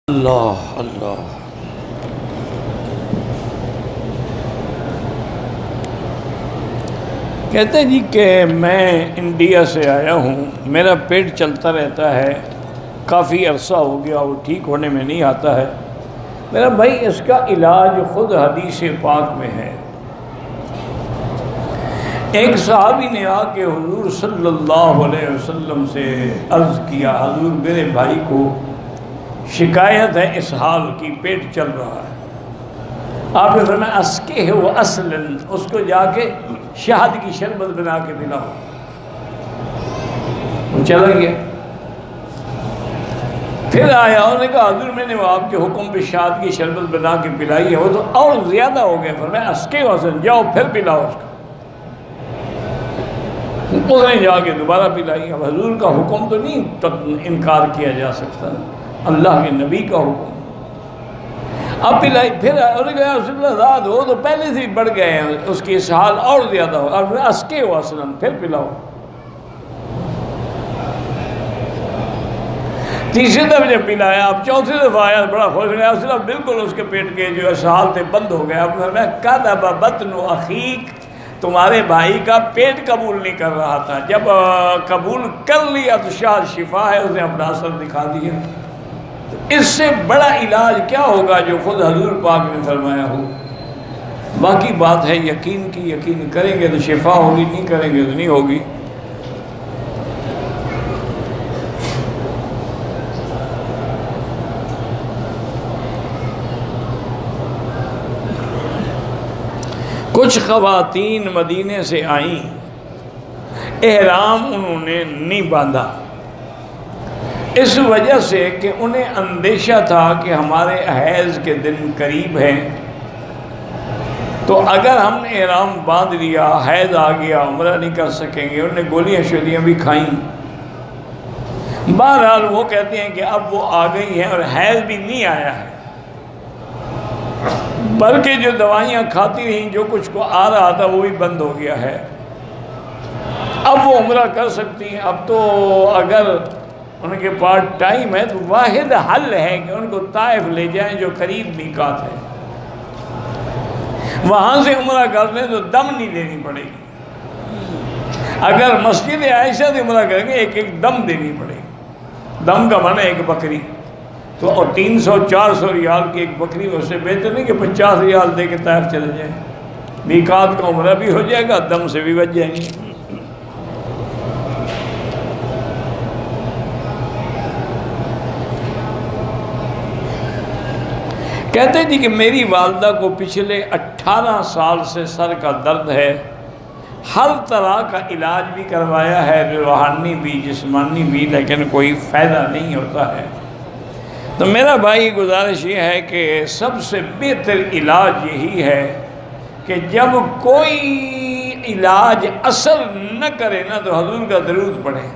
اللہ اللہ۔ کہتے ہیں جی کہ میں انڈیا سے آیا ہوں، میرا پیٹ چلتا رہتا ہے، کافی عرصہ ہو گیا، وہ ٹھیک ہونے میں نہیں آتا ہے۔ میرا بھائی اس کا علاج خود حدیث پاک میں ہے۔ ایک صحابی نے آ کے حضور صلی اللہ علیہ وسلم سے عرض کیا، حضور میرے بھائی کو شکایت ہے اسہال کی، پیٹ چل رہا ہے۔ آپ نے فرمایا اسقہ و اصلاً، اس کو جا کے شہد کی شربت بنا کے پلاؤ۔ وہ چلا گیا، پھر آیا، انہوں نے کہا حضور میں نے وہ آپ کے حکم پہ شہد کی شربت بنا کے پلائی ہے، وہ تو اور زیادہ ہو گیا۔ فرمایا اسقہ و اصلاً، جاؤ پھر پلاؤ اس کو۔ اس نے جا کے دوبارہ پلائی۔ اب حضور کا حکم تو نہیں انکار کیا جا سکتا، اللہ کے نبی کا حکم۔ اب پلائی، پھر رسول اللہ ذات ہو تو پہلے سے ہی بڑھ گئے ہیں، اس کی اسہال اور زیادہ ہو، اور اسقہ و اصلاً، پھر پلاؤ۔ تیسری دفعہ جب پلایا، اب چوتھی دفعہ آیا، بڑا خوش گیا، اس نے بالکل اس کے پیٹ کے جو اسہال تھے بند ہو گیا۔ اب فرمایا کذب بطن اخیک، تمہارے بھائی کا پیٹ قبول نہیں کر رہا تھا، جب قبول کر لیا تو شاید شفا ہے، اس نے اپنا اثر دکھا دیا۔ اس سے بڑا علاج کیا ہوگا جو خود حضور پاک نے فرمایا ہو؟ باقی بات ہے یقین کی، یقین کریں گے تو شفا ہوگی، نہیں کریں گے تو نہیں ہوگی۔ کچھ خواتین مدینے سے آئیں، احرام انہوں نے نہیں باندھا، اس وجہ سے کہ انہیں اندیشہ تھا کہ ہمارے حیض کے دن قریب ہیں، تو اگر ہم نے احرام باندھ لیا، حیض آ گیا، عمرہ نہیں کر سکیں گے۔ انہوں نے گولیاں شولیاں بھی کھائیں۔ بہرحال وہ کہتے ہیں کہ اب وہ آ گئی ہیں اور حیض بھی نہیں آیا ہے، بلکہ جو دوائیاں کھاتی رہیں، جو کچھ کو آ رہا تھا وہ بھی بند ہو گیا ہے، اب وہ عمرہ کر سکتی ہیں۔ اب تو اگر ان کے پاس ٹائم ہے تو واحد حل ہے کہ ان کو طائف لے جائیں جو قریب میقات ہے، وہاں سے عمرہ کر لیں تو دم نہیں دینی پڑے گی۔ اگر مسجد عائشہ سے عمرہ کریں گے ایک ایک دم دینی پڑے گی، دم کا معنی ایک بکری، تو اور 300-400 ریال کی ایک بکری، اس سے بہتر نہیں کہ 50 ریال دے کے طائف چلے جائیں، میقات کا عمرہ بھی ہو جائے گا، دم سے بھی بچ جائیں گے۔ کہتے ہیں جی کہ میری والدہ کو پچھلے 18 سال سے سر کا درد ہے، ہر طرح کا علاج بھی کروایا ہے، روحانی بھی جسمانی بھی، لیکن کوئی فائدہ نہیں ہوتا ہے۔ تو میرا بھائی گزارش یہ ہے کہ سب سے بہتر علاج یہی ہے کہ جب کوئی علاج اثر نہ کرے نا تو حضور کا درود پڑھیں۔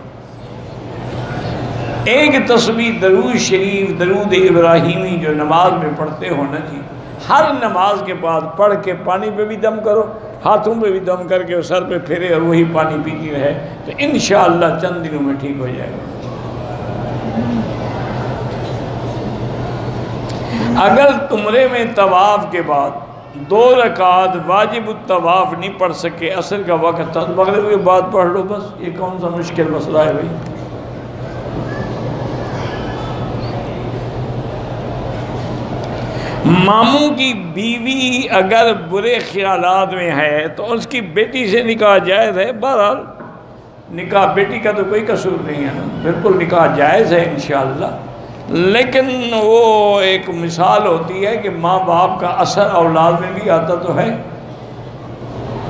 ایک تسبیح درود شریف، درود ابراہیمی جو نماز میں پڑھتے ہو نا جی، ہر نماز کے بعد پڑھ کے پانی پہ بھی دم کرو، ہاتھوں پہ بھی دم کر کے سر پہ پھیرے اور وہی پانی پیتی رہے، تو انشاءاللہ چند دنوں میں ٹھیک ہو جائے گا۔ اگر عمرے میں طواف کے بعد 2 رکعت واجب الطواف نہیں پڑھ سکے، عصر کا وقت تھا، مغرب کے بعد پڑھ لو، بس یہ کون سا مشکل مسئلہ ہے بھائی۔ ماموں کی بیوی اگر برے خیالات میں ہے تو اس کی بیٹی سے نکاح جائز ہے۔ بہرحال نکاح بیٹی کا تو کوئی قصور نہیں ہے، بالکل نکاح جائز ہے انشاءاللہ، لیکن وہ ایک مثال ہوتی ہے کہ ماں باپ کا اثر اولاد میں بھی آتا تو ہے۔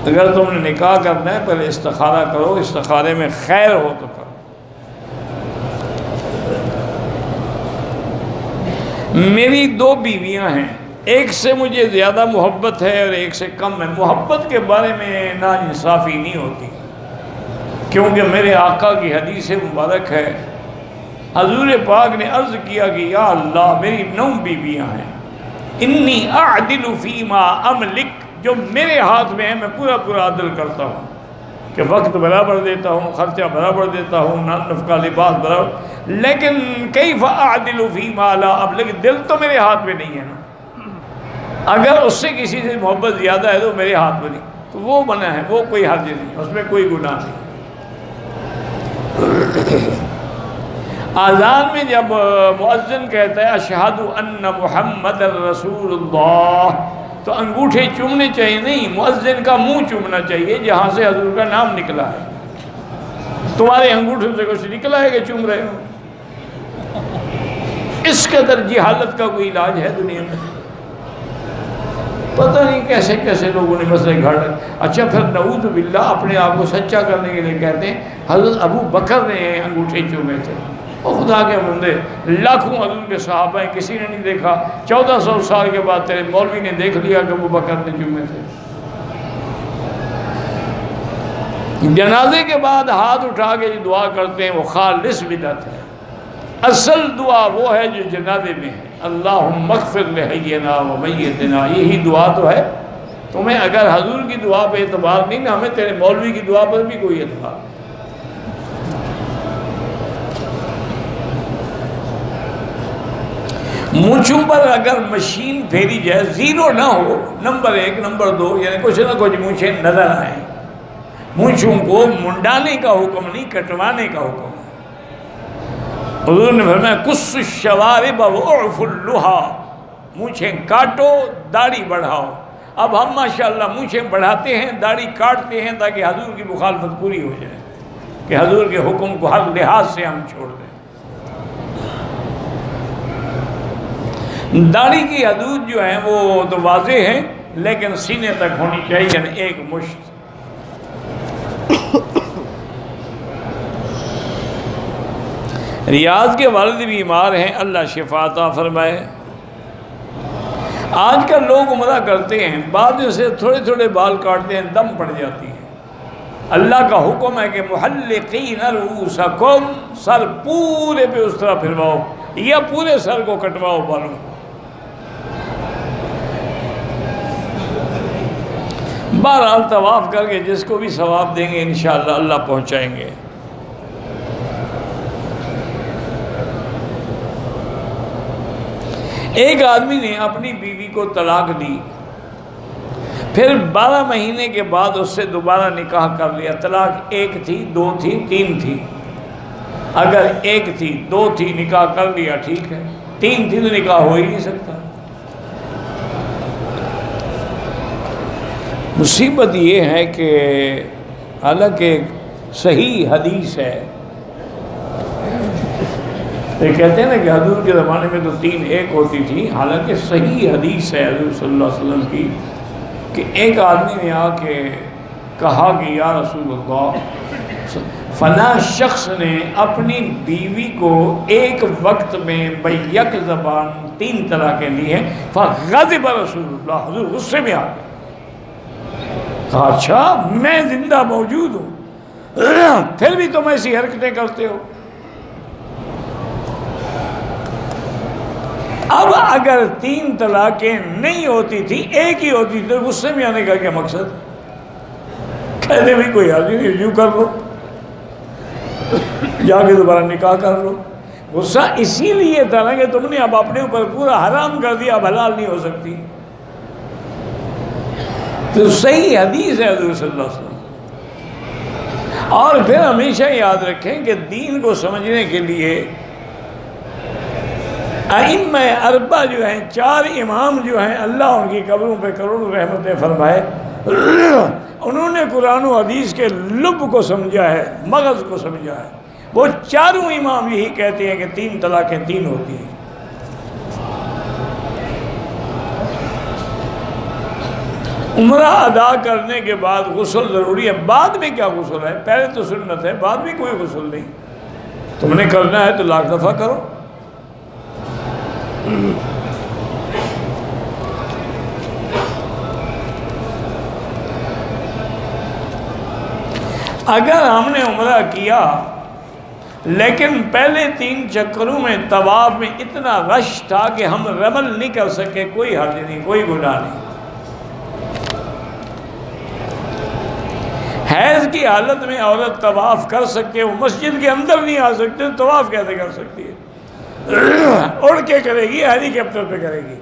اگر تم نے نکاح کرنا ہے پہلے استخارہ کرو، استخارے میں خیر ہو تو کرو۔ میری 2 بیویاں ہیں، ایک سے مجھے زیادہ محبت ہے اور ایک سے کم ہے۔ محبت کے بارے میں ناانصافی نہیں ہوتی، کیونکہ میرے آقا کی حدیث مبارک ہے، حضور پاک نے عرض کیا کہ یا اللہ میری 9 بیویاں ہیں، انی اعدل فیما املک، جو میرے ہاتھ میں ہے میں پورا عدل کرتا ہوں۔ کہ وقت برابر دیتا ہوں، خرچہ برابر دیتا ہوں، نفقہ لباس برابر، لیکن کیف اعدل فیما لا اب، لیکن دل تو میرے ہاتھ میں نہیں ہے نا، اگر اس سے کسی سے محبت زیادہ ہے تو میرے ہاتھ میں نہیں، تو وہ بنا ہے، وہ کوئی حرج نہیں، اس میں کوئی گناہ نہیں۔ اذان میں جب مؤذن کہتا ہے اشہد ان محمد رسول اللہ، تو انگوٹھے چومنے چاہیے نہیں، مؤذن کا منہ چومنا چاہیے جہاں سے حضور کا نام نکلا ہے۔ تمہارے انگوٹھوں سے کچھ نکلا ہے کہ چوم رہے ہو؟ اس قدر جہالت کا کوئی علاج ہے دنیا میں؟ پتہ نہیں کیسے کیسے لوگوں نے مسئلے گھڑ رکھے۔ اچھا پھر نعوذ باللہ اپنے آپ کو سچا کرنے کے لیے کہتے ہیں حضرت ابو بکر نے انگوٹھے چومے تھے۔ اور خدا کے بندے، لاکھوں حضور کے صحابہ ہیں، کسی نے نہیں دیکھا، 1400 سال کے بعد تیرے مولوی نے دیکھ لیا کہ ابو بکر نے چومے تھے۔ جنازے کے بعد ہاتھ اٹھا کے جو دعا کرتے ہیں وہ خالص بدعت ہے۔ اصل دعا وہ ہے جو جنازے میں ہے، اللہم اغفر لحینا و میتنا، یہی دعا تو ہے۔ تمہیں اگر حضور کی دعا پہ اعتبار نہیں نا، ہمیں تیرے مولوی کی دعا پر بھی کوئی اعتبار نہیں۔ مونچھوں پر اگر مشین پھیری جائے، زیرو نہ ہو، نمبر 1 نمبر 2، یعنی کچھ نہ کچھ مونچھیں نظر آئیں، مونچھوں کو منڈانے کا حکم نہیں، کٹوانے کا حکم ہے۔ حضور نے فرمایا کس الشوارب واعف اللحا، مونچھیں کاٹو داڑھی بڑھاؤ۔ اب ہم ماشاءاللہ مونچھیں بڑھاتے ہیں، داڑھی کاٹتے ہیں تاکہ حضور کی مخالفت پوری ہو جائے، کہ حضور کے حکم کو ہر لحاظ سے ہم چھوڑ دیں۔ داڑھی کی حدود جو ہیں وہ تو واضح ہیں، لیکن سینے تک ہونی چاہیے، یعنی ایک مشت۔ ریاض کے والد بیمار ہیں، اللہ شفا عطا فرمائے۔ آج کل لوگ عمرہ کرتے ہیں، بعد میں سے تھوڑے تھوڑے بال کاٹتے ہیں، دم پڑ جاتی ہے۔ اللہ کا حکم ہے کہ محلقین رؤوسکم، سر پورے پہ اس طرح پھرواؤ، یا پورے سر کو کٹواؤ بالوں کو۔ بہرحال طواف کر کے جس کو بھی ثواب دیں گے انشاءاللہ اللہ پہنچائیں گے۔ ایک آدمی نے اپنی بیوی کو طلاق دی، پھر 12 مہینے کے بعد اس سے دوبارہ نکاح کر لیا۔ طلاق 1 تھی، 2 تھی، 3 تھی۔ اگر 1 تھی، 2 تھی، نکاح کر لیا ٹھیک ہے، 3 تھی تو نکاح ہو ہی نہیں سکتا۔ مصیبت یہ ہے کہ حالانکہ صحیح حدیث ہے، یہ کہتے ہیں نا کہ حضور کے زمانے میں تو 3 1 ہوتی تھی، حالانکہ صحیح حدیث ہے حضور صلی اللہ علیہ وسلم کی کہ ایک آدمی نے آ کے کہا کہ یا رسول اللہ، فلاں شخص نے اپنی بیوی کو ایک وقت میں بیک زبان 3 طلاقیں دی ہیں، فغضب رسول اللہ، حضور غصے میں آ گئے۔ کہا اچھا میں زندہ موجود ہوں پھر بھی تم ایسی حرکتیں کرتے ہو؟ اب اگر 3 طلاقیں نہیں ہوتی تھی، 1 ہی ہوتی تھی، تو غصے میں آنے کا کیا مقصد؟ کہتے بھی کوئی حال نہیں، رجوع کر لو، جا کے دوبارہ نکاح کر لو۔ غصہ اسی لیے تھا نا کہ تم نے اب اپنے اوپر پورا حرام کر دیا، اب حلال نہیں ہو سکتی۔ تو صحیح حدیث ہے حضور صلی اللہ علیہ وسلم۔ اور پھر ہمیشہ یاد رکھیں کہ دین کو سمجھنے کے لیے ائمہ 4 جو ہیں، 4 امام جو ہیں، اللہ ان کی قبروں پہ کروڑوں رحمتیں فرمائے، انہوں نے قرآن و حدیث کے لب کو سمجھا ہے، مغز کو سمجھا ہے۔ وہ 4 امام یہی کہتے ہیں کہ 3 طلاقیں 3 ہوتی ہیں۔ عمرہ ادا کرنے کے بعد غسل ضروری ہے، بعد میں کیا غسل ہے؟ پہلے تو سنت ہے، بعد میں کوئی غسل نہیں۔ تم نے کرنا ہے تو لاکھ دفعہ کرو۔ اگر ہم نے عمرہ کیا لیکن پہلے 3 چکروں میں طواف میں اتنا رش تھا کہ ہم رمل نہیں کر سکے، کوئی حرج نہیں، کوئی گناہ نہیں۔ حیض کی حالت میں عورت طواف کر سکے، وہ مسجد کے اندر نہیں آ سکتے، طواف کیسے کر سکتی ہے؟ اڑ کے کرے گی، ہیلی کاپٹر پہ کرے گی۔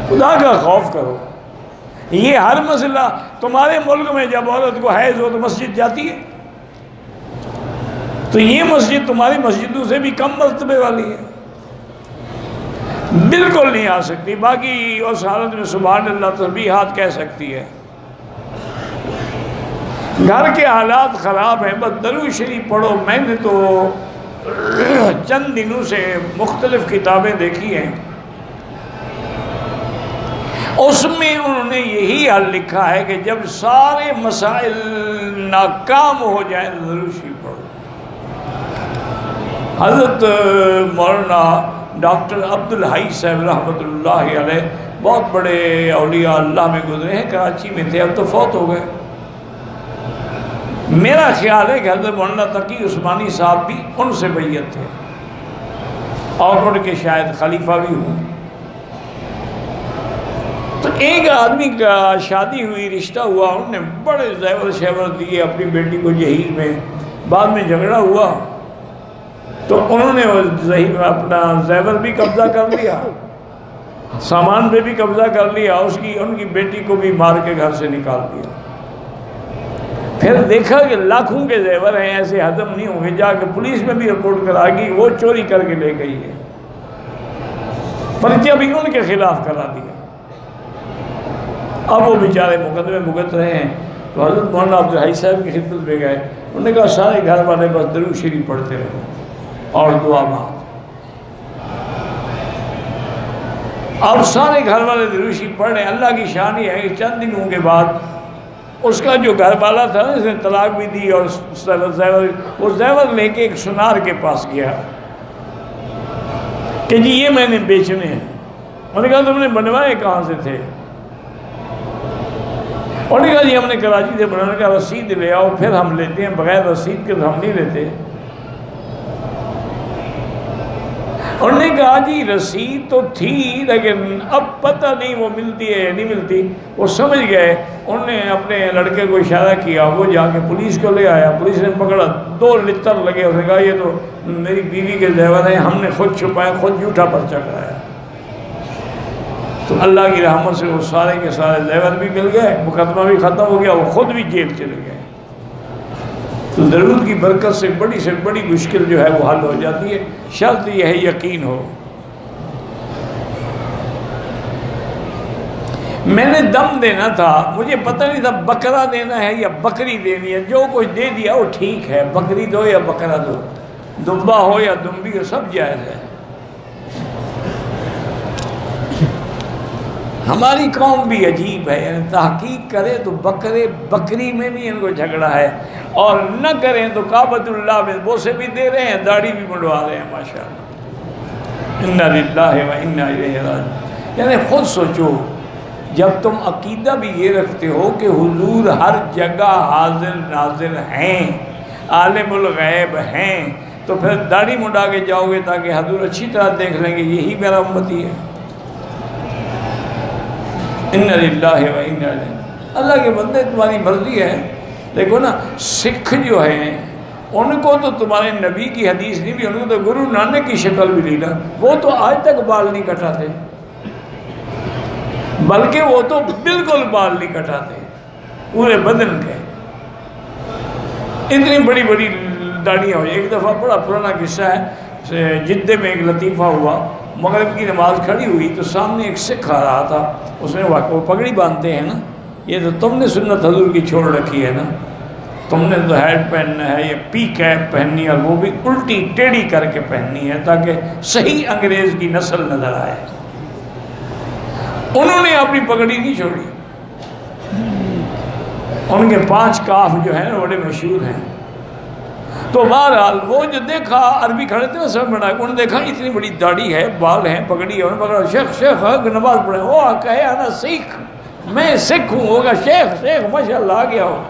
خدا کا خوف کرو۔ یہ ہر مسئلہ تمہارے ملک میں جب عورت کو حیض ہو تو مسجد جاتی ہے، تو یہ مسجد تمہاری مسجدوں سے بھی کم مرتبے والی ہے، بالکل نہیں آ سکتی۔ باقی اس حالت میں سبحان اللہ تسبیحات کہہ سکتی ہے۔ گھر کے حالات خراب ہیں، بس درود شریف پڑھو۔ میں نے تو چند دنوں سے مختلف کتابیں دیکھی ہیں، اس میں انہوں نے یہی حل لکھا ہے کہ جب سارے مسائل ناکام ہو جائیں درود شریف پڑھو۔ حضرت مولانا ڈاکٹر عبدالحی صاحب رحمۃ اللہ علیہ بہت بڑے اولیاء اللہ میں گزرے ہیں، کراچی میں تھے، اب تو فوت ہو گئے۔ میرا خیال ہے کہ حضرت مولانا تقی عثمانی صاحب بھی ان سے بیعت تھے اور ان کے شاید خلیفہ بھی ہوں۔ تو ایک آدمی کا شادی ہوئی، رشتہ ہوا، انہوں نے بڑے زیور شیور دیے اپنی بیٹی کو جہیز میں، بعد میں جھگڑا ہوا تو انہوں نے اپنا زیور بھی قبضہ کر لیا، سامان پہ بھی قبضہ کر لیا، ان کی بیٹی کو بھی مار کے گھر سے نکال دیا۔ پھر دیکھا کہ لاکھوں کے زیور ہیں، ایسے ہضم نہیں ہوں گے، جا کے پولیس میں بھی رپورٹ کرا گئی، وہ چوری کر کے لے گئی ہے، پرچہ بھی ان کے خلاف کرا دیا۔ اب وہ بیچارے مقدمے بھگت رہے ہیں، تو حضرت مولانا عبدالحی صاحب کی خدمت میں گئے، انہوں نے کہا سارے گھر والے بس درود شریف پڑھتے رہو اور دعا مانگو۔ اب سارے گھر والے درود شریف پڑھ رہے ہیں۔ اللہ کی شان یہ ہے کہ چند دنوں کے بعد اس کا جو گھر والا تھا نا، اس نے طلاق بھی دی، اور وہ زیور لے کے ایک سنار کے پاس گیا کہ جی یہ میں نے بیچنے ہیں۔ انہوں نے کہا تم نے بنوائے کہاں سے تھے؟ انہوں نے کہا جی ہم نے کراچی سے بنانے کا، رسید لے آؤ پھر ہم لیتے ہیں، بغیر رسید کے تو ہم نہیں لیتے۔ انہوں نے کہا جی رسید تو تھی لیکن اب پتہ نہیں وہ ملتی ہے یا نہیں ملتی۔ وہ سمجھ گئے، انہوں نے اپنے لڑکے کو اشارہ کیا، وہ جا کے پولیس کو لے آیا، پولیس نے پکڑا، 2 لتر لگے۔ اس نے کہا یہ تو میری بیوی کے زیور ہیں، ہم نے خود چھپائے، خود جھوٹا پرچہ کرایا۔ تو اللہ کی رحمت سے وہ سارے کے سارے زیور بھی مل گئے، مقدمہ بھی ختم ہو گیا، وہ خود بھی جیل چلے گئے۔ تو درود کی برکت سے بڑی مشکل جو ہے وہ حل ہو جاتی ہے، شرط یہ ہے یقین ہو۔ میں نے دم دینا تھا، مجھے پتہ نہیں تھا بکرا دینا ہے یا بکری دینی ہے، جو کچھ دے دیا وہ ٹھیک ہے، بکری دو یا بکرا دو، دمبا ہو یا دمبی ہو، سب جائز ہے۔ ہماری قوم بھی عجیب ہے، یعنی تحقیق کرے تو بکری میں بھی ان کو جھگڑا ہے، اور نہ کریں تو کعبۃ اللہ میں بوسے بھی دے رہے ہیں، داڑھی بھی منڈوا رہے ہیں، ماشاءاللہ۔ انا للہ و انا الیہ راجعون۔ یعنی خود سوچو، جب تم عقیدہ بھی یہ رکھتے ہو کہ حضور ہر جگہ حاضر ناظر ہیں، عالم الغیب ہیں، تو پھر داڑھی منڈا کے جاؤ گے تاکہ حضور اچھی طرح دیکھ لیں گے یہی میرا امتی ہے۔ انا للہ و انا الیہ۔ اللہ کے بندے تمہاری مرضی ہے۔ دیکھو نا، سکھ جو ہیں ان کو تو تمہارے نبی کی حدیث نہیں بھی، ان کو تو گرو نانک کی شکل بھی لی نا، وہ تو آج تک بال نہیں کٹاتے، بلکہ وہ تو بالکل بال نہیں کٹاتے، پورے بدن کے اتنی بڑی داڑیاں ہوئی۔ ایک دفعہ بڑا پرانا قصہ ہے، جدے میں ایک لطیفہ ہوا، مغرب کی نماز کھڑی ہوئی تو سامنے ایک سکھ آ رہا تھا، اس نے وہ پگڑی باندھتے ہیں نا، یہ تو تم نے سنت حضور کی چھوڑ رکھی ہے نا، تم نے تو ہیڈ پہننا ہے، یہ پی کیپ پہننی ہے، اور وہ بھی الٹی ٹیڑھی کر کے پہننی ہے تاکہ صحیح انگریز کی نسل نظر آئے۔ انہوں نے اپنی پگڑی نہیں چھوڑی، ان کے 5 کاف جو ہیں بڑے مشہور ہیں۔ تو بہرحال وہ جو دیکھا، عربی کھڑے تھے سب بنا، انہوں نے دیکھا اتنی بڑی داڑھی ہے، بال ہیں، پگڑی ہے، انہوں نے پکڑا، شیخ نماز پڑھے، وہ کہے انا سکھ، میں سکھ ہوں، ہوگا شیخ ماشاءاللہ آ گیا ہو۔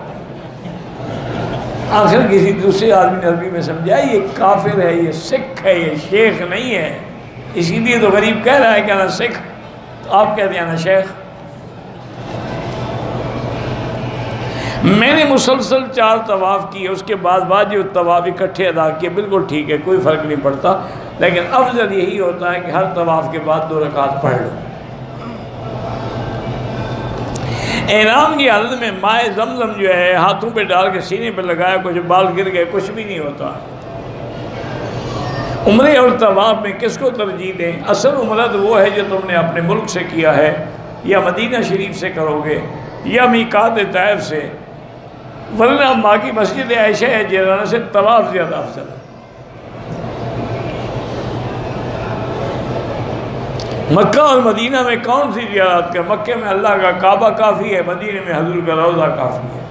آخر کسی دوسرے آدمی نے عربی میں سمجھا یہ کافر ہے، یہ سکھ ہے، یہ شیخ نہیں ہے، اسی لیے تو غریب کہہ رہا ہے کہ انا سکھ، تو آپ کہتے ہیں انا شیخ۔ میں نے مسلسل 4 طواف کیے، اس کے بعد واجب طواف اکٹھے ادا کیے، بالکل ٹھیک ہے، کوئی فرق نہیں پڑتا، لیکن افضل یہی ہوتا ہے کہ ہر طواف کے بعد 2 رکعت پڑھ لو۔ احرام کی حالت میں ماء زمزم جو ہے ہاتھوں پہ ڈال کے سینے پہ لگایا، کچھ بال گر گئے، کچھ بھی نہیں ہوتا۔ عمرے اور طواف میں کس کو ترجیح دیں؟ اصل عمرہ تو وہ ہے جو تم نے اپنے ملک سے کیا ہے، یا مدینہ شریف سے کرو گے، یا میقات طائف سے، ورنہ ماں کی مسجد عائشہ ہے جیرانہ سے طواف زیادہ افضل ہے۔ مکہ اور مدینہ میں کون سی زیارت کا؟ مکہ میں اللہ کا کعبہ کافی ہے، مدینہ میں حضور کا روضہ کافی ہے۔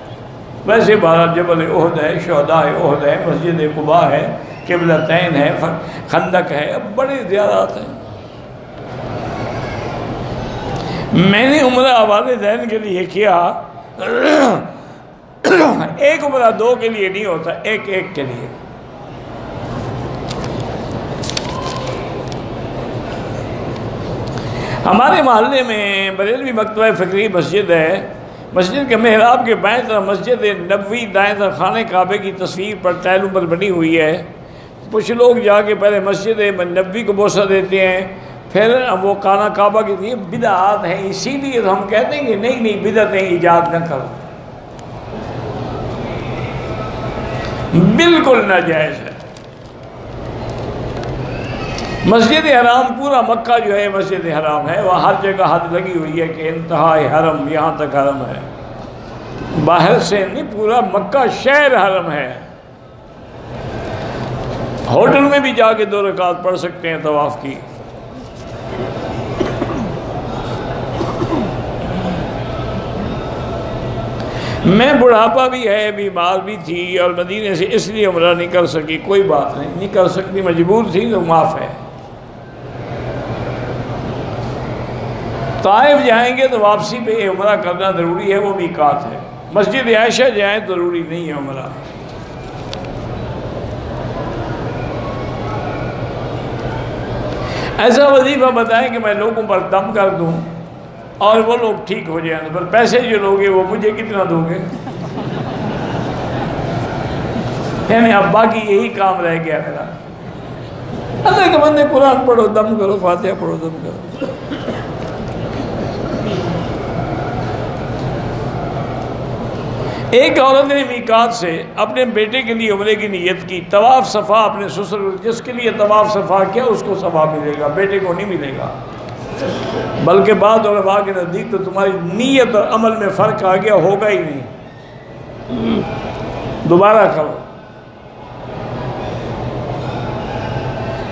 ویسے بہرحال جبل احد ہے، شہداء احد ہے، مسجد قباء ہے، قبلتین ہے، خندق ہے، اب بڑی زیارات ہیں۔ میں نے عمرہ والدین کے لیے کیا، ایک عمرہ 2 کے لیے نہیں ہوتا، ایک ایک کے لیے۔ ہمارے محلے میں بریلوی مکتبہ فکری مسجد ہے، مسجد کے محراب کے بائیں طرف مسجد نبوی، دائیں طرف خانہ کعبے کی تصویر پر ٹائلوں پر بنی ہوئی ہے۔ کچھ لوگ جا کے پہلے مسجد نبوی کو بوسہ دیتے ہیں، پھر وہ خانہ کعبہ کی یہ بدعات ہیں، اسی لیے تو ہم کہتے ہیں کہ نہیں بدعتیں ایجاد نہ کرو، بالکل ناجائز ہے۔ مسجد حرام، پورا مکہ جو ہے مسجد حرام ہے، وہاں ہر جگہ حد لگی ہوئی ہے کہ انتہائی حرم، یہاں تک حرم ہے، باہر سے نہیں، پورا مکہ شہر حرم ہے۔ ہوٹل میں بھی جا کے 2 رکعت پڑھ سکتے ہیں طواف کی۔ میں بڑھاپا بھی ہے، بیمار بھی تھی، اور مدینے سے اس لیے عمرہ نہیں کر سکی، کوئی بات نہیں کر سکتی، مجبور تھی تو معاف ہے۔ طائف جائیں گے تو واپسی پہ عمرہ کرنا ضروری ہے، وہ میقات ہے۔ مسجد عائشہ جائیں ضروری نہیں ہے عمرہ۔ ایسا وظیفہ بتائیں کہ میں لوگوں پر دم کر دوں اور وہ لوگ ٹھیک ہو جائیں، پر پیسے جو لوگے وہ مجھے کتنا دو گے؟ یعنی اب باقی یہی کام رہ گیا میرا، اللہ کے بندے قرآن پڑھو، دم کرو، فاتحہ پڑھو، دم کرو۔ ایک عورت نے میقات سے اپنے بیٹے کے لیے عمرے کی نیت کی، طواف صفا اپنے سسر، جس کے لیے طواف صفا کیا اس کو ثواب ملے گا، بیٹے کو نہیں ملے گا، بلکہ بعض علماء کے نزدیک تو تمہاری نیت اور عمل میں فرق آ گیا، ہوگا ہی نہیں، دوبارہ کرو۔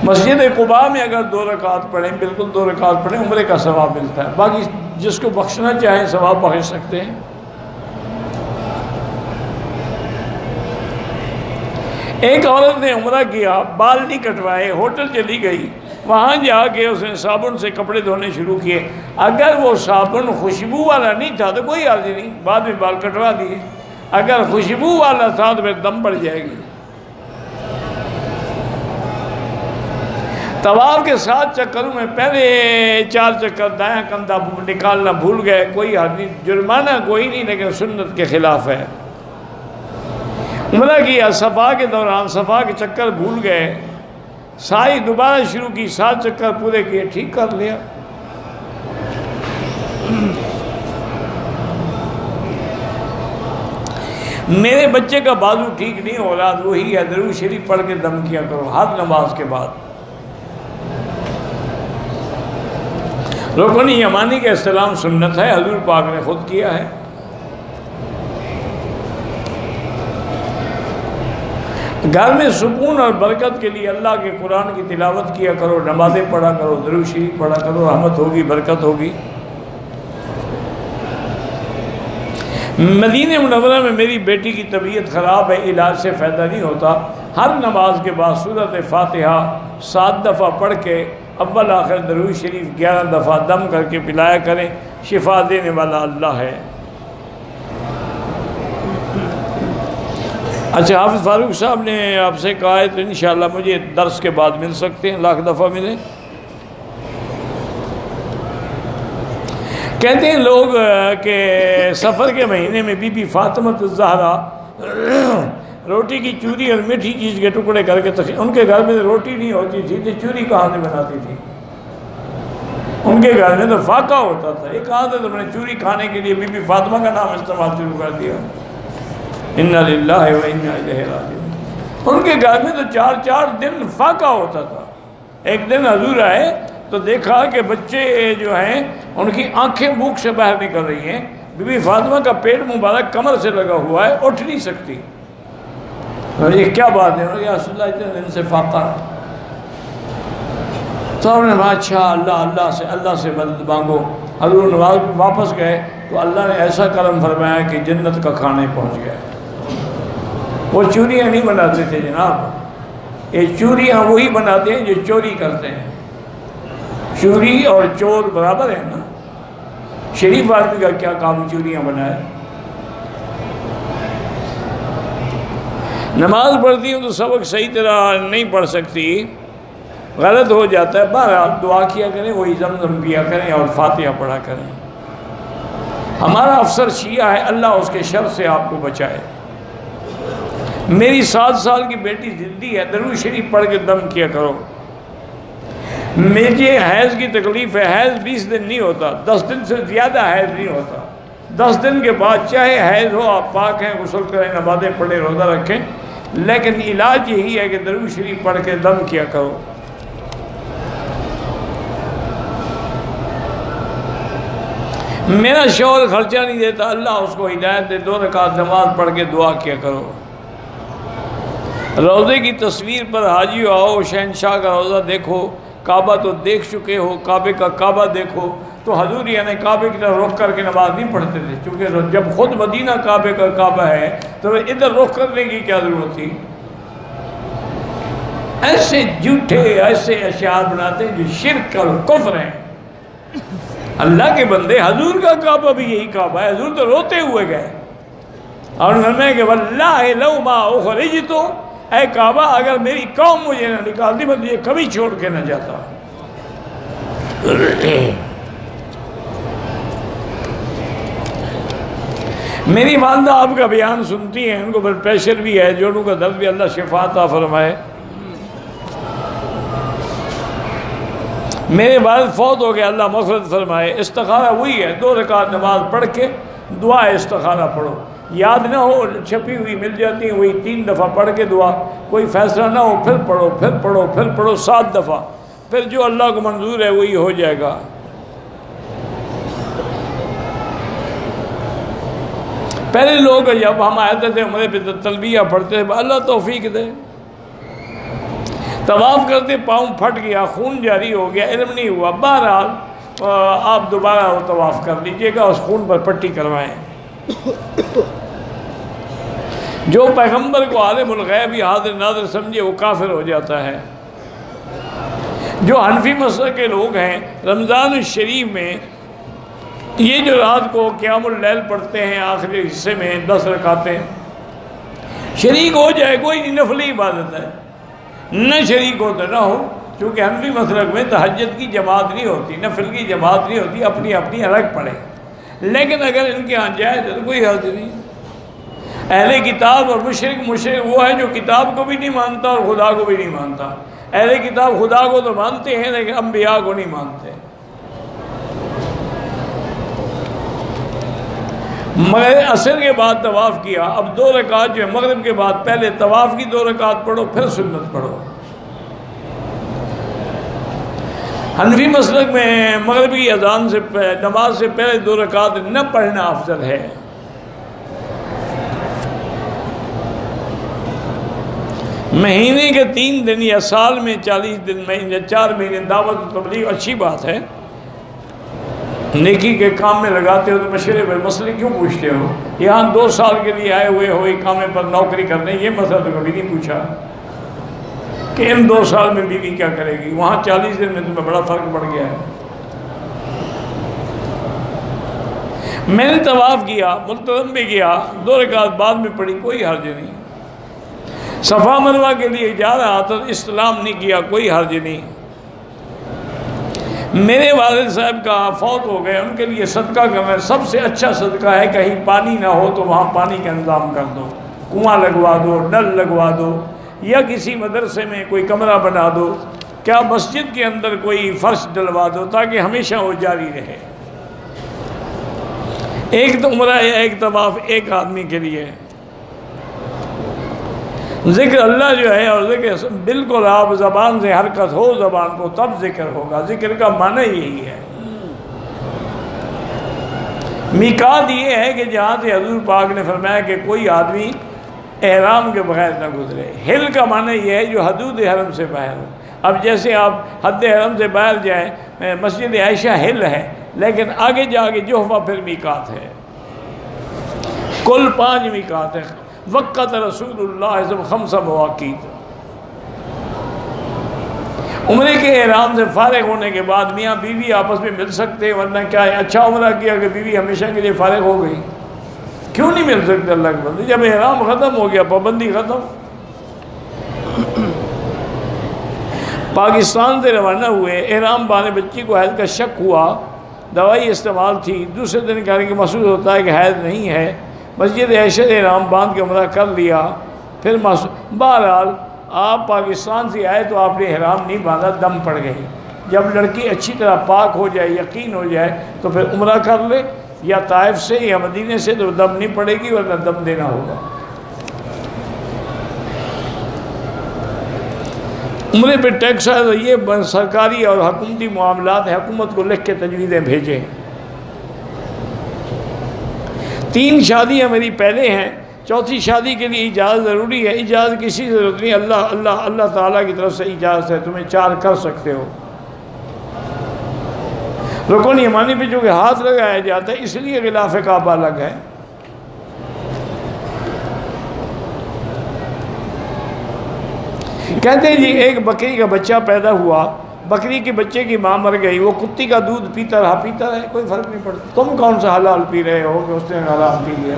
مسجد قباء میں اگر 2 رکعت پڑھیں، بالکل 2 رکعت پڑھیں، عمرے کا ثواب ملتا ہے، باقی جس کو بخشنا چاہیں ثواب بخش سکتے ہیں۔ ایک عورت نے عمرہ کیا، بال نہیں کٹوائے، ہوٹل چلی گئی، وہاں جا کے اس نے صابن سے کپڑے دھونے شروع کیے، اگر وہ صابن خوشبو والا نہیں تھا تو کوئی حرج نہیں، بعد میں بال کٹوا دیے، اگر خوشبو والا تھا تو پھر دم پڑ جائے گی۔ طواف کے 7 چکروں میں پہلے 4 چکر دایاں کندھا نکالنا بھول گئے، کوئی حرج نہیں، جرمانہ کوئی نہیں، لیکن سنت کے خلاف ہے۔ عمرہ کیا، صفا کے دوران صفا کے چکر بھول گئے، سائی دوبارہ شروع کی، 7 چکر پورے کیے، ٹھیک کر لیا۔ میرے بچے کا بازو ٹھیک نہیں ہو رہا، وہی ہے درود شریف پڑھ کے دم کیا کرو ہر نماز کے بعد۔ رکن یمانی کا استلام سنت ہے، حضور پاک نے خود کیا ہے۔ گھر میں سکون اور برکت کے لیے اللہ کے قرآن کی تلاوت کیا کرو، نمازیں پڑھا کرو، درود شریف پڑھا کرو، رحمت ہوگی، برکت ہوگی۔ مدینہ منورہ میں میری بیٹی کی طبیعت خراب ہے، علاج سے فائدہ نہیں ہوتا، ہر نماز کے بعد سورۃ فاتحہ 7 دفعہ پڑھ کے اول آخر درود شریف 11 دفعہ دم کر کے پلایا کریں، شفا دینے والا اللہ ہے۔ اچھا، حافظ فاروق صاحب نے آپ سے کہا ہے تو انشاءاللہ مجھے درس کے بعد مل سکتے ہیں، لاکھ دفعہ ملیں۔ کہتے ہیں لوگ کہ سفر کے مہینے میں بی بی فاطمہ الزہرا روٹی کی چوری اور میٹھی چیز کے ٹکڑے کر کے ان کے گھر میں روٹی نہیں ہوتی تھی تو چوری کہاں سے بناتی تھی؟ ان کے گھر میں تو فاقہ ہوتا تھا، یہ کہاں سے تم نے چوری کھانے کے لیے بی بی فاطمہ کا نام استعمال شروع کر دیا؟ انا للہ و انا الیہ راجعون۔ ان کے گھر میں تو 4 دن فاقہ ہوتا تھا۔ ایک دن حضور آئے تو دیکھا کہ بچے جو ہیں ان کی آنکھیں منہ سے باہر نکل رہی ہیں، بی بی فاطمہ کا پیٹ مبارک کمر سے لگا ہوا ہے، اٹھ نہیں سکتی۔ یہ کیا بات ہے؟ یا رسول اللہ اتنے دن سے فاقہ ہے۔ تو انہوں نے کہا اچھا اللہ سے مدد مانگو۔ حضور واپس گئے تو اللہ نے ایسا کرم فرمایا کہ جنت کا کھانے پہنچ گیا۔ وہ چوریاں نہیں بناتے تھے جناب، یہ چوریاں وہی بناتے ہیں جو چوری کرتے ہیں۔ چوری اور چور برابر ہے نا؟ شریف آدمی کا کیا کام چوریاں بنائے؟ نماز پڑھتی ہوں تو سبق صحیح طرح نہیں پڑھ سکتی، غلط ہو جاتا ہے، بہرحال دعا کیا کریں، وہی زمزم پیا کریں اور فاتحہ پڑھا کریں۔ ہمارا افسر شیعہ ہے، اللہ اس کے شر سے آپ کو بچائے۔ میری 7 سال کی بیٹی زندگی ہے، درود شریف پڑھ کے دم کیا کرو۔ مجھے حیض کی تکلیف ہے، حیض 20 دن نہیں ہوتا، 10 دن سے زیادہ حیض نہیں ہوتا۔ 10 دن کے بعد چاہے حیض ہو آپ پاک ہیں، غسل کریں، نمازیں پڑھیں، روزہ رکھیں، لیکن علاج یہی ہے کہ درود شریف پڑھ کے دم کیا کرو۔ میرا شوہر خرچہ نہیں دیتا، اللہ اس کو ہدایت دے، 2 رکعت نماز پڑھ کے دعا کیا کرو۔ روضے کی تصویر پر حاجی آؤ، شہنشاہ کا روضہ دیکھو، کعبہ تو دیکھ چکے ہو، کعبے کا کعبہ دیکھو۔ تو حضور یعنی کعبے کی طرف رخ کر کے نماز نہیں پڑھتے تھے، چونکہ جب خود مدینہ کعبے کا کعبہ ہے تو ادھر رخ کرنے کی کیا ضرورت تھی؟ ایسے جھوٹے ایسے اشعار بناتے ہیں جو شرک اور کفر ہیں۔ اللہ کے بندے، حضور کا کعبہ بھی یہی کعبہ ہے، حضور تو روتے ہوئے گئے اور انہوں نے کہ واللہ لو ما اخرجت، اے کعبہ اگر میری قوم مجھے نہ نکالتی میں تجھے کبھی چھوڑ کے نہ جاتا۔ میری والدہ آپ کا بیان سنتی ہیں، ان کو بلڈ پریشر بھی ہے، جوڑوں کا درد بھی، اللہ شفا عطا فرمائے۔ میرے والد فوت ہو گئے، اللہ مغفرت فرمائے۔ استخارہ وہی ہے، 2 رکعت نماز پڑھ کے دعا استخارہ پڑھو، یاد نہ ہو چھپی ہوئی مل جاتی ہیں، وہی 3 دفعہ پڑھ کے دعا، کوئی فیصلہ نہ ہو پھر پڑھو، پھر پڑھو، پھر پڑھو 7 دفعہ، پھر جو اللہ کو منظور ہے وہی ہو جائے گا۔ پہلے لوگ جب ہم آتے تھے عمرے پہ تلبیہ پڑھتے تھے، اللہ توفیق دے، طواف کرتے پاؤں پھٹ گیا، خون جاری ہو گیا، علم نہیں ہوا، بہرحال آپ دوبارہ وہ طواف کر لیجئے گا، اس خون پر پٹی کروائیں۔ جو پیغمبر کو عالم الغیب یا حاضر ناظر سمجھے وہ کافر ہو جاتا ہے۔ جو حنفی مسلک کے لوگ ہیں، رمضان الشریف میں یہ جو رات کو قیام اللیل پڑھتے ہیں آخری حصے میں 10 رکعتیں، شریک ہو جائے، کوئی نہیں، نفلی عبادت ہے، نہ شریک ہو تو نہ ہو، کیونکہ حنفی مسلک میں تہجد کی جماعت نہیں ہوتی، نفل کی جماعت نہیں ہوتی، اپنی اپنی الگ پڑھے۔ لیکن اگر ان کے ہاں جائے تو کوئی حرج نہیں۔ اہل کتاب اور مشرک وہ ہے جو کتاب کو بھی نہیں مانتا اور خدا کو بھی نہیں مانتا۔ اہل کتاب خدا کو تو مانتے ہیں لیکن انبیاء کو نہیں مانتے۔ مغرب عصر کے بعد طواف کیا، اب 2 رکعت جو ہے مغرب کے بعد، پہلے طواف کی 2 رکعت پڑھو پھر سنت پڑھو۔ حنفی مسلک میں مغرب کی اذان سے نماز سے پہلے 2 رکعت نہ پڑھنا افضل ہے۔ مہینے کے 3 دن یا سال میں 40 دن میں یا 4 مہینے دعوت و تبلیغ اچھی بات ہے، نیکی کے کام میں لگاتے ہو تو مشورے پر مسئلے کیوں پوچھتے ہو؟ یہاں 2 سال کے لیے آئے ہوئے ہو اقامے پر نوکری کرنے، یہ مسئلہ تو کبھی نہیں پوچھا کہ ان 2 سال میں بیوی کیا کرے گی، وہاں 40 دن میں تمہیں بڑا فرق پڑ گیا ہے۔ میں نے طواف کیا، ملتزم بھی کیا، 2 رکعت بعد میں پڑھی، کوئی حرج نہیں۔ صفا مروہ کے لیے جا رہا تھا، استلام نہیں کیا، کوئی حرج نہیں۔ میرے والد صاحب کا فوت ہو گئے، ان کے لیے صدقہ کرنا سب سے اچھا صدقہ ہے، کہیں پانی نہ ہو تو وہاں پانی کا انتظام کر دو، کنواں لگوا دو، نل لگوا دو، یا کسی مدرسے میں کوئی کمرہ بنا دو، کیا مسجد کے اندر کوئی فرش ڈلوا دو تاکہ ہمیشہ وہ جاری رہے۔ ایک تو عمرہ ہے، ایک طواف ایک آدمی کے لیے۔ ذکر اللہ جو ہے، اور ذکر بالکل آپ زبان سے حرکت ہو زبان کو تب ذکر ہوگا، ذکر کا معنی یہی ہے۔ میقات یہ ہے کہ جہاں سے حضور پاک نے فرمایا کہ کوئی آدمی احرام کے بغیر نہ گزرے۔ حل کا معنی یہ ہے جو حدود حرم سے باہر ہو۔ اب جیسے آپ حد حرم سے باہر جائیں، مسجد عائشہ حل ہے، لیکن آگے جا کے جوحفہ پھر میقات ہے۔ کل 5 میقات ہیں۔ وقت رسول اللہ صلی خمسہ مواقیت۔ عمرے کے احرام سے فارغ ہونے کے بعد میاں بیوی آپس میں مل سکتے، ورنہ کیا ہے، اچھا عمرہ کیا کہ بیوی ہمیشہ کے لیے فارغ ہو گئی، کیوں نہیں مل سکتے اللہ کے بندے؟ جب احرام ختم ہو گیا، پابندی ختم۔ پاکستان سے روانہ ہوئے، احرام باندھے، بچی کو حیض کا شک ہوا، دوائی استعمال تھی، دوسرے دن کہنے کہ محسوس ہوتا ہے کہ حیض نہیں ہے، مسجد عائشہ احرام باندھ کے عمرہ کر لیا، پھر بہرحال آپ پاکستان سے آئے تو آپ نے احرام نہیں باندھا، دم پڑ گئی۔ جب لڑکی اچھی طرح پاک ہو جائے، یقین ہو جائے، تو پھر عمرہ کر لے، یا طائف سے یا مدینے سے، تو دم نہیں پڑے گی، ورنہ دم دینا ہوگا۔ عمرے پہ ٹیکس ہے، تو یہ سرکاری اور حکومتی معاملات ہیں، حکومت کو لکھ کے تجویزیں بھیجیں۔ 3 شادیاں میری پہلے ہیں، 4تھی شادی کے لیے اجازت ضروری ہے؟ اجازت کسی ضرورت نہیں، اللہ تعالیٰ کی طرف سے اجازت ہے، تمہیں 4 کر سکتے ہو۔ رکن یمانی پہ جو کہ ہاتھ لگایا جاتا ہے، اس لیے غلاف کعبہ الگ ہے۔ کہتے ہیں جی ایک بکری کا بچہ پیدا ہوا، بکری کے بچے کی ماں مر گئی، وہ کتی کا دودھ پیتا رہا، کوئی فرق نہیں پڑتا۔ تم کون سا حلال پی رہے ہو کہ اس نے حرام پی لیا؟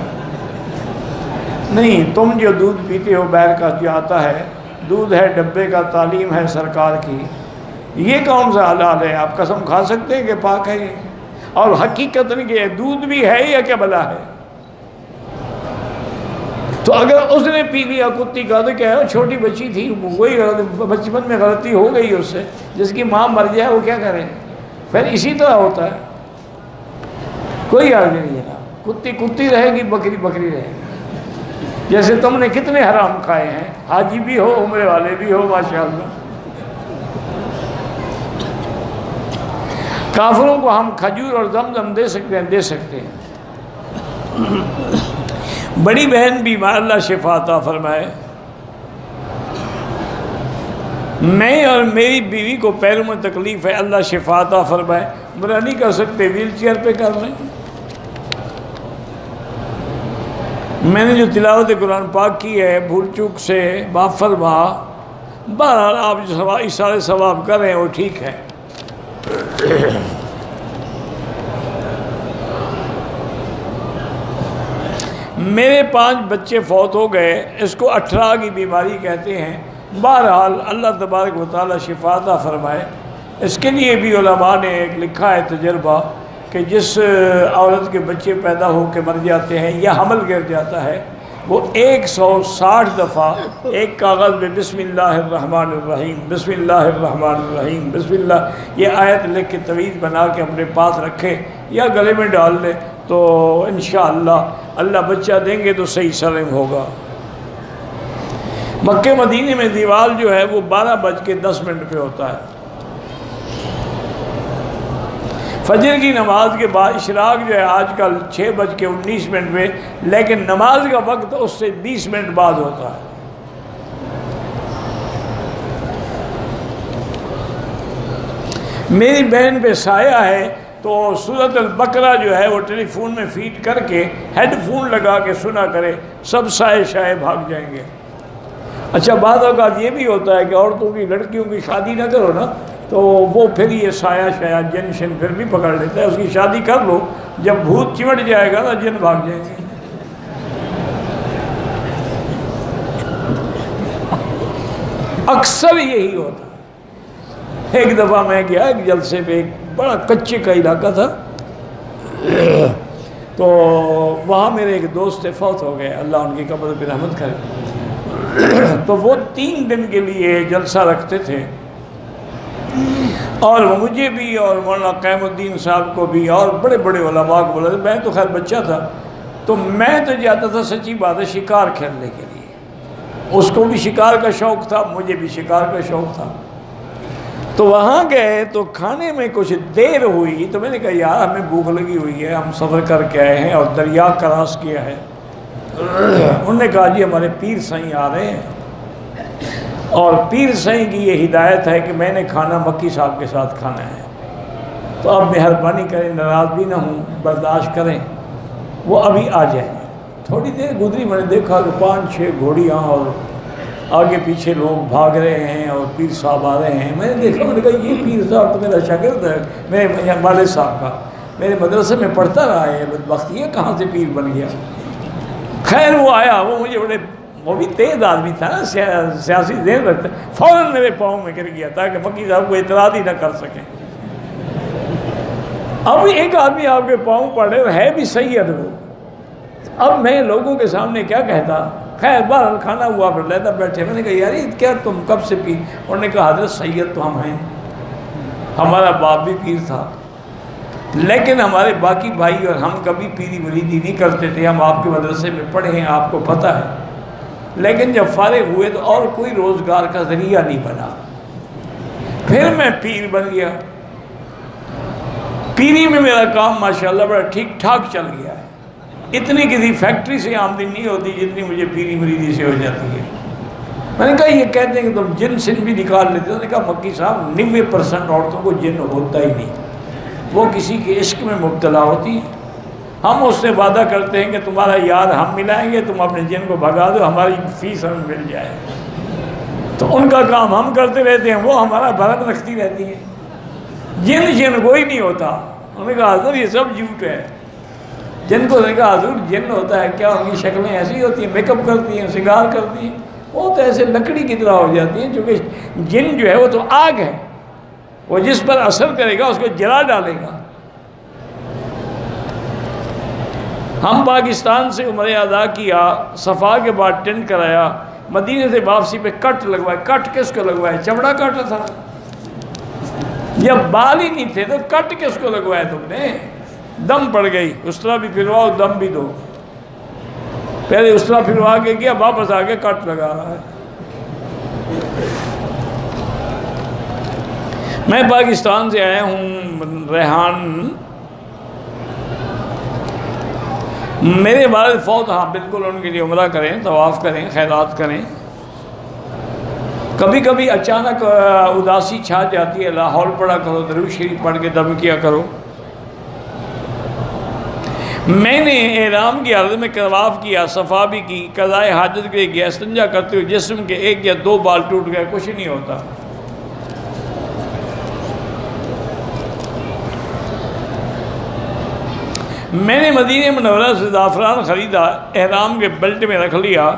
نہیں، تم جو دودھ پیتے ہو بیر کا جو آتا ہے، دودھ ہے ڈبے کا، تعلیم ہے سرکار کی، یہ کون سا حلال ہے؟ آپ قسم کھا سکتے ہیں کہ پاک ہے یہ؟ اور حقیقت کہ دودھ بھی ہے یا کیا بلا ہے؟ تو اگر اس نے پی لیا کتی کا تو کیا ہے، چھوٹی بچی تھی، وہی بچپن میں غلطی ہو گئی اس سے، جس کی ماں مر جائے وہ کیا کرے؟ پھر اسی طرح ہوتا ہے، کوئی حرج نہیں ہے، کتی کتی رہے گی، بکری بکری رہے گی۔ جیسے تم نے کتنے حرام کھائے ہیں، حاجی بھی ہو، عمرے والے بھی ہو، ماشاءاللہ۔ کافروں کو ہم کھجور اور زمزم دے سکتے ہیں۔ بڑی بہن بیمار، اللہ شفا عطا فرمائے۔ میں اور میری بیوی کو پیروں میں تکلیف ہے، اللہ شفا عطا فرمائے۔ عمرہ نہیں کر سکتے، ویل چیئر پہ کر رہے ہیں۔ میں نے جو تلاوت قرآن پاک کی ہے بھول چوک سے، معاف فرما۔ بہرحال آپ جو اشارے ثواب کر رہے ہیں وہ ٹھیک ہے۔ میرے 5 بچے فوت ہو گئے، اس کو 18 کی بیماری کہتے ہیں۔ بہرحال اللہ تبارک و تعالیٰ شفا عطا فرمائے۔ اس کے لیے بھی علماء نے ایک لکھا ہے تجربہ کہ جس عورت کے بچے پیدا ہو کے مر جاتے ہیں یا حمل گر جاتا ہے، وہ 160 دفعہ ایک کاغذ میں بسم اللہ الرحمن الرحیم، بسم اللہ الرحمن الرحیم، بسم اللہ، یہ آیت لکھ کے تعویذ بنا کے اپنے پاس رکھے یا گلے میں ڈال لے، تو انشاءاللہ اللہ بچہ دیں گے تو صحیح سلیم ہوگا۔ مکہ مدینے میں دیوال جو ہے وہ 12:10 پہ ہوتا ہے۔ فجر کی نماز کے بعد اشراق جو ہے آج کل 6:19 پہ، لیکن نماز کا وقت اس سے 20 منٹ بعد ہوتا ہے۔ میری بہن پہ سایہ ہے تو سورۃ البقرہ جو ہے وہ ٹیلی فون میں فیڈ کر کے ہیڈ فون لگا کے سنا کرے، سب سائے شائے بھاگ جائیں گے۔ اچھا بعض اوقات یہ بھی ہوتا ہے کہ عورتوں کی لڑکیوں کی شادی نہ کرو نا، تو وہ پھر یہ سایہ شاید جن شن پھر بھی پکڑ لیتا ہے۔ اس کی شادی کر لو، جب بھوت چمٹ جائے گا نا جن بھاگ جائیں گے۔ اکثر یہی ہوتا ہے۔ ایک دفعہ میں گیا ایک جلسے پہ، ایک بڑا کچے کا علاقہ تھا، تو وہاں میرے ایک دوست تھے، فوت ہو گئے، اللہ ان کی قبر پہ رحمت کرے۔ تو وہ 3 دن کے لیے جلسہ رکھتے تھے، اور مجھے بھی اور مولانا قائم الدین صاحب کو بھی اور بڑے بڑے علماء کو بولا تھا۔ میں تو خیر بچہ تھا، تو میں تو جاتا تھا سچی بات ہے شکار کھیلنے کے لیے، اس کو بھی شکار کا شوق تھا، مجھے بھی شکار کا شوق تھا۔ تو وہاں گئے تو کھانے میں کچھ دیر ہوئی، تو میں نے کہا یار ہمیں بھوک لگی ہوئی ہے، ہم سفر کر کے آئے ہیں اور دریا کراس کیا ہے۔ انہوں نے کہا جی ہمارے پیر سائیں آ رہے ہیں، اور پیر سائیں کی یہ ہدایت ہے کہ میں نے کھانا مکی صاحب کے ساتھ کھانا ہے، تو اب مہربانی کریں، ناراض بھی نہ ہوں، برداشت کریں، وہ ابھی آ جائیں۔ تھوڑی دیر گزری، میں نے دیکھا کہ 5-6 گھوڑیاں اور آگے پیچھے لوگ بھاگ رہے ہیں اور پیر صاحب آ رہے ہیں۔ میں نے دیکھا، میں نے کہا یہ پیر صاحب تو میرا شاگرد ہے، میرے والد صاحب کا، میرے مدرسے میں پڑھتا رہا ہے، بدبخت یہ کہاں سے پیر بن گیا۔ خیر وہ آیا، وہ مجھے وہ بھی تیز آدمی تھا نا، سیاسی ذہن رکھتا، فوراً میرے پاؤں میں گر گیا تاکہ مکی صاحب کو اعتراض ہی نہ کر سکیں۔ اب ایک آدمی آپ کے پاؤں پڑے ہے بھی سید وہ، اب میں لوگوں کے سامنے کیا کہتا۔ خیر بہرحال کھانا ہوا، پھر لیتا بیٹھے، میں نے کہا یار کیا تم کب سے پیر؟ انہوں نے کہا حضرت سید تو ہم ہیں، ہمارا باپ بھی پیر تھا، لیکن ہمارے باقی بھائی اور ہم کبھی پیری مریدی نہیں کرتے تھے، ہم آپ کے مدرسے میں پڑھے ہیں، آپ کو پتہ ہے، لیکن جب فارغ ہوئے تو اور کوئی روزگار کا ذریعہ نہیں بنا، پھر میں پیر بن گیا۔ پیری میں میرا کام ماشاءاللہ بڑا ٹھیک ٹھاک چل گیا ہے، اتنی کسی فیکٹری سے آمدنی نہیں ہوتی جتنی مجھے پیری مریدی سے ہو جاتی ہے۔ میں نے کہا یہ کہتے ہیں کہ تم جن سن بھی نکال لیتے، انہوں نے کہا مکی صاحب 90% عورتوں کو جن ہوتا ہی نہیں، وہ کسی کے عشق میں مبتلا ہوتی ہیں، ہم اس سے وعدہ کرتے ہیں کہ تمہارا یار ہم ملائیں گے، تم اپنے جن کو بھگا دو، ہماری فیس ہمیں مل جائے، تو ان کا کام ہم کرتے رہتے ہیں، وہ ہمارا بھرت رکھتی رہتی ہے، جن کوئی نہیں ہوتا۔ انہوں نے کہا حضور یہ سب جھوٹ ہے، جن کو دیکھا حضور جن ہوتا ہے کیا، ان کی شکلیں ایسی ہوتی ہیں، میک اپ کرتی ہیں، سنگار کرتی ہیں، وہ تو ایسے لکڑی کی طرح ہو جاتی ہیں، چونکہ جن جو ہے وہ تو آگ ہے، وہ جس پر اثر کرے گا اس کو جلا ڈالے گا۔ ہم پاکستان سے عمرہ ادا کیا، صفا کے بعد ٹینٹ کرایا، مدینے سے واپسی پہ کٹ لگوائے۔ کٹ کس کو لگوائے؟ چمڑا کاٹا تھا، جب بال ہی نہیں تھے تو کٹ کس کو لگوایا تم نے؟ دم پڑ گئی، اس طرح بھی پھرواؤ، دم بھی دو۔ پہلے اس طرح پھروا کے کیا، واپس آ کے کٹ لگا رہا ہے۔ میں پاکستان سے آیا ہوں ریحان، میرے والد فوت، ہاں بالکل ان کے لیے عمرہ کریں، طواف کریں، خیرات کریں۔ کبھی کبھی اچانک اداسی چھا جاتی ہے، لاہور پڑھا کرو، درود شریف پڑھ کے دم کیا کرو۔ میں نے احرام کی حالت میں طواف کیا، صفا بھی کی، قضائے حاجت کے لیے گیا، استنجا کرتے ہوئے جسم کے 1 یا 2 بال ٹوٹ گئے، کچھ نہیں ہوتا۔ میں نے مدینہ منورہ سے زعفران خریدا، احرام کے بیلٹ میں رکھ لیا،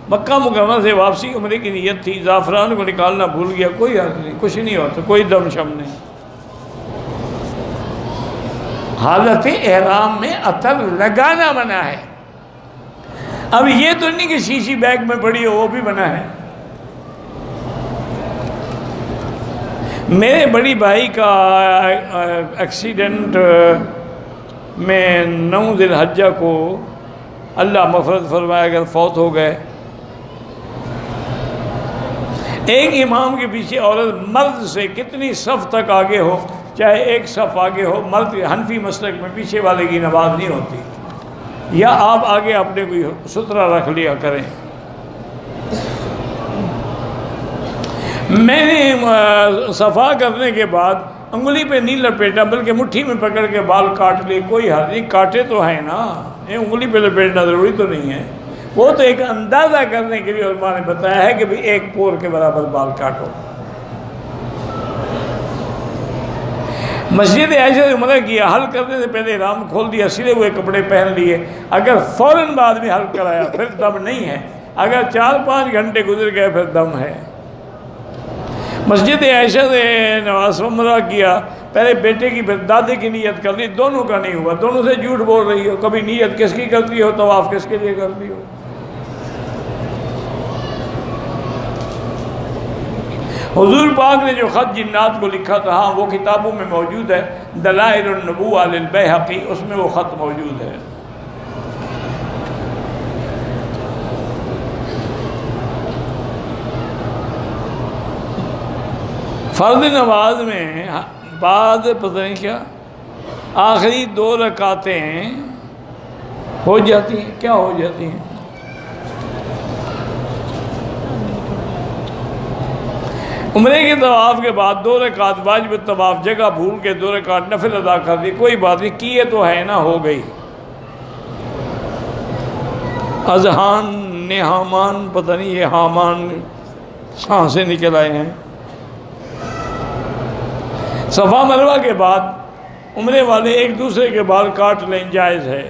مکہ مکرمہ سے واپسی عمرے کی نیت تھی، زعفران کو نکالنا بھول گیا، کوئی حرج نہیں، کچھ نہیں ہوتا، کوئی دم شم نہیں۔ حالت احرام میں عطر لگانا منع ہے۔ اب یہ تو نہیں کہ شیشی بیگ میں پڑی ہو، وہ بھی منع ہے۔ میرے بڑی بھائی کا ایکسیڈنٹ میں 9 ذی الحجہ کو، اللہ مغفرت فرمائے اگر فوت ہو گئے، ایک امام کے پیچھے عورت مرد سے کتنی صف تک آگے ہو، چاہے 1 صف آگے ہو، مرد حنفی مسلک میں پیچھے والے کی نماز نہیں ہوتی، یا آپ آگے اپنے کوئی سترہ رکھ لیا کریں۔ میں نے صفا کرنے کے بعد انگلی پہ نہیں لپیٹا، بلکہ مٹھی میں پکڑ کے بال کاٹ لیے، کوئی حرج نہیں، کاٹے تو ہیں نا، یہ انگلی پہ لپیٹنا ضروری تو نہیں ہے، وہ تو ایک اندازہ کرنے کے لیے علماء نے بتایا ہے کہ بھی 1 پور کے برابر بال کاٹو۔ مسجد عائشہ سے عمرہ کیا، حل کرنے سے پہلے احرام کھول دیا، سلے ہوئے کپڑے پہن لیے، اگر فوراً بعد میں حل کرایا پھر دم نہیں ہے، اگر 4-5 گھنٹے گزر گئے پھر دم ہے۔ مسجد عائشہ سے نواز عمرہ کیا، پہلے بیٹے کی پھر دادے کی نیت کر لی، دونوں کا نہیں ہوا، دونوں سے جھوٹ بول رہی ہو، کبھی نیت کس کی کرتی ہو، طواف کس کے لیے کرتی ہو؟ حضور پاک نے جو خط جنات کو لکھا تھا، ہاں وہ کتابوں میں موجود ہے، دلائل النبوہ للبیہقی، اس میں وہ خط موجود ہے۔ فرض نماز میں بعد پتہ نہیں کیا آخری 2 رکعتیں ہو جاتی ہیں، کیا ہو جاتی ہیں؟ عمرے کے طواف کے بعد 2 رکعت واجب طواف جگہ بھول کے 2 رکعت نفل ادا کر دی، کوئی بات نہیں، کیے تو ہے نا، ہو گئی۔ اذہان نہامان، پتہ نہیں یہ حامان کہاں سے نکل آئے ہیں۔ صفا مروہ کے بعد عمرے والے ایک دوسرے کے بال کاٹ لیں، جائز ہے۔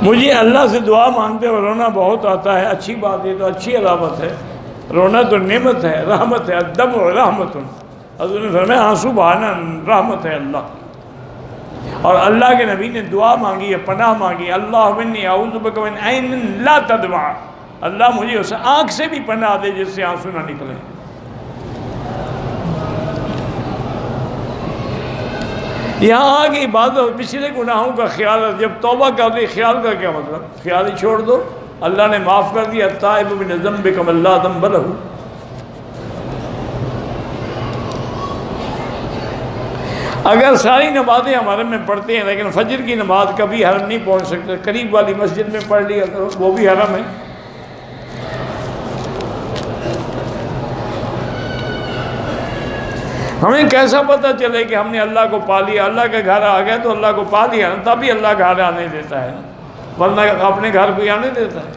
مجھے اللہ سے دعا مانگتے ہوئے رونا بہت آتا ہے، اچھی بات، یہ تو اچھی علامت ہے، رونا تو نعمت ہے، رحمت ہے، الدمع رحمت، حضور نے فرمایا آنسو بہانا رحمت ہے اللہ کی۔ اور اللہ کے نبی نے دعا مانگی ہے، پناہ مانگی، اللہم انی اعوذ بک من عین لا تدمع، اللہ مجھے اس آنکھ سے بھی پناہ دے جس سے آنسو نہ نکلیں۔ یہاں آگے عبادت اور پچھلے گناہوں کا خیال، جب توبہ کر لی، خیال کا کیا مطلب؟ خیال ہی چھوڑ دو، اللہ نے معاف کر دیا، التائب من الذنب کمن لا ذنب لہ۔ اگر ساری نمازیں ہمارے میں پڑھتے ہیں لیکن فجر کی نماز کبھی حرم نہیں پہنچ سکتے، قریب والی مسجد میں پڑھ لیا کرو، وہ بھی حرم ہے۔ ہمیں کیسا پتہ چلے کہ ہم نے اللہ کو پا لیا؟ اللہ کے گھر آ گئے تو اللہ کو پا لیا نا، تبھی اللہ گھر آنے دیتا ہے، ورنہ اپنے گھر کو آنے دیتا ہے۔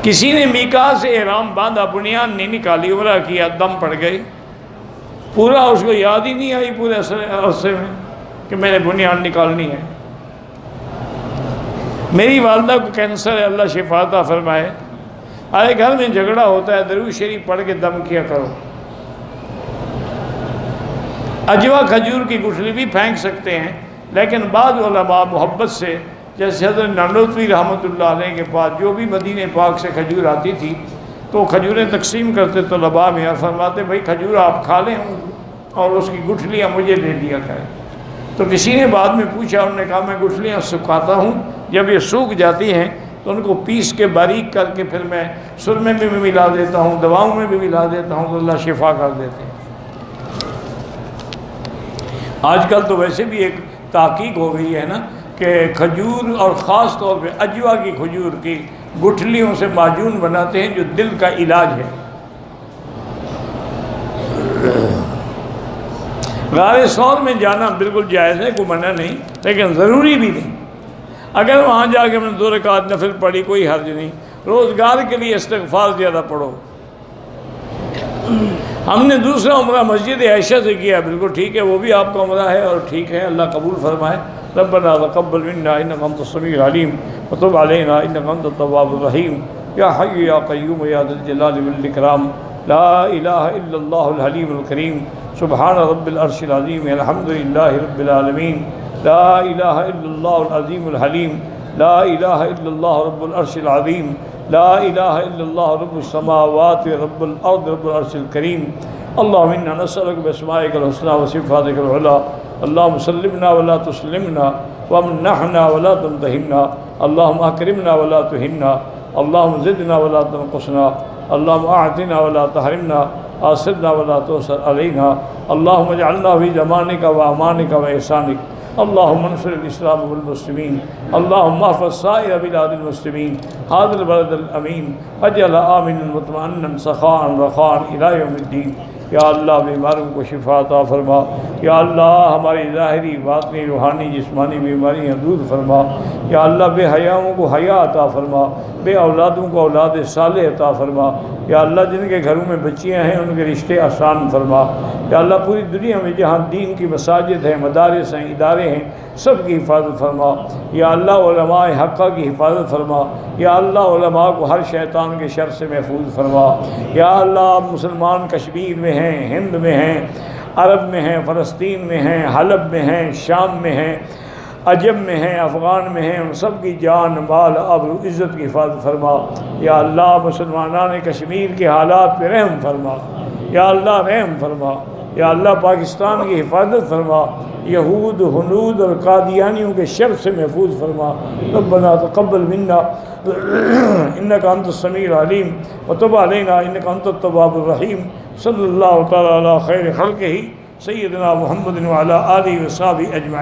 کسی نے میقات سے احرام باندھا، بنیاد نہیں نکالی، عمرہ کیا، دم پڑ گئی، پورا اس کو یاد ہی نہیں آئی پورے عرصے میں کہ میں نے بنیاد نکالنی ہے۔ میری والدہ کو کینسر ہے، اللہ شفا عطا فرمائے، آئے گھر میں جھگڑا ہوتا ہے، درود شریف پڑھ کے دم کیا کرو۔ اجوا کھجور کی گٹھلی بھی پھینک سکتے ہیں، لیکن بعض علماء محبت سے، جیسے حضرت نانوتوی رحمۃ اللہ علیہ کے پاس جو بھی مدینہ پاک سے کھجور آتی تھی تو کھجوریں تقسیم کرتے طلباء میں، اور فرماتے بھائی کھجور آپ کھا لیں اور اس کی گٹھلیاں مجھے دے دیا کریں۔ تو کسی نے بعد میں پوچھا، انہوں نے کہا میں گٹھلیاں سکھاتا ہوں، جب یہ سوکھ جاتی ہیں تو ان کو پیس کے باریک کر کے پھر میں سرمے میں بھی ملا دیتا ہوں، دواؤں میں بھی ملا دیتا ہوں، تو اللہ شفا کر دیتے ہیں۔ آج کل تو ویسے بھی ایک تحقیق ہو گئی ہے نا کہ کھجور اور خاص طور پہ اجوا کی کھجور کی گٹھلیوں سے معجون بناتے ہیں جو دل کا علاج ہے۔ غار ثور میں جانا بالکل جائز ہے، کوئی منع نہیں، لیکن ضروری بھی نہیں۔ اگر وہاں جا کے میں نے 2 رکعت نفل پڑھی کوئی حرج نہیں، روزگار کے لیے استغفار زیادہ پڑھو۔ ہم نے دوسرا عمرہ مسجد عائشہ سے کیا، بالکل ٹھیک ہے، وہ بھی آپ کا عمرہ ہے اور ٹھیک ہے، اللہ قبول فرمائے۔ ربنا تقبل منا انک انت السمیع العلیم وتب علینا انک انت التواب الرحیم، یا حی یا قیوم یا ذا الجلال والاکرام، لا الہ الا اللہ الحلیم الکریم، سبحان رب العرش العظیم، الحمد للہ رب العالمین، لا الہ الا اللہ العظیم الحلیم، لا الہ الا اللہ رب العرش العظیم، لا الہ الا اللہ رب السماوات رب الارض رب العرش الکریم۔ اللہم انا نسألک باسمائک الحسنی وصفاتک العلی، اللہم سلمنا ولا تسلمنا، وامنحنا ولا تمتحنا، اللہم اکرمنا ولا تہنا، اللہم زدنا ولا تنقصنا، اللہم اعطنا ولا تحرمنا، آثرنا ولا تؤثر علینا، اللہم اجعلنا فی زمانک و امانک و احسانک، اللہم انصر الاسلام والمسلمین، اللہم احفظ سائر بلاد المسلمین، هذا البلد الامین، اجعل آمنا مطمئنا سخاء رخاء الى یوم الدین۔ یا اللہ بیماروں کو شفا عطا فرما، یا اللہ ہماری ظاہری باطنی روحانی جسمانی بیماریاں دور فرما، یا اللہ بے حیاؤں کو حیا عطا فرما، بے اولادوں کو اولاد صالح عطا فرما، یا اللہ جن کے گھروں میں بچیاں ہیں ان کے رشتے آسان فرما، یا اللہ پوری دنیا میں جہاں دین کی مساجد ہیں، مدارس ہیں، ادارے ہیں، سب کی حفاظت فرما، یا اللہ علماء حقہ کی حفاظت فرما، یا اللہ علماء کو ہر شیطان کے شر سے محفوظ فرما، یا اللہ مسلمان کشمیر میں ہیں، ہند میں ہیں، عرب میں ہیں، فلسطین میں ہیں، حلب میں ہیں، شام میں ہیں، عجم میں ہیں، افغان میں ہیں، ان سب کی جان مال آبرو عزت کی حفاظت فرما، یا اللہ مسلمانان کشمیر کے حالات پہ رحم فرما، یا اللہ رحم فرما، یا اللہ پاکستان کی حفاظت فرما، یہود ہنود اور قادیانیوں کے شر سے محفوظ فرما، ربنا تقبل منا انک انت السمیع العلیم وتب علینا انک انت التواب الرحیم، صلی اللہ تعالی علی خیر خلقہ سیدنا محمد وعلی آلہ وصحبہ اجمعین۔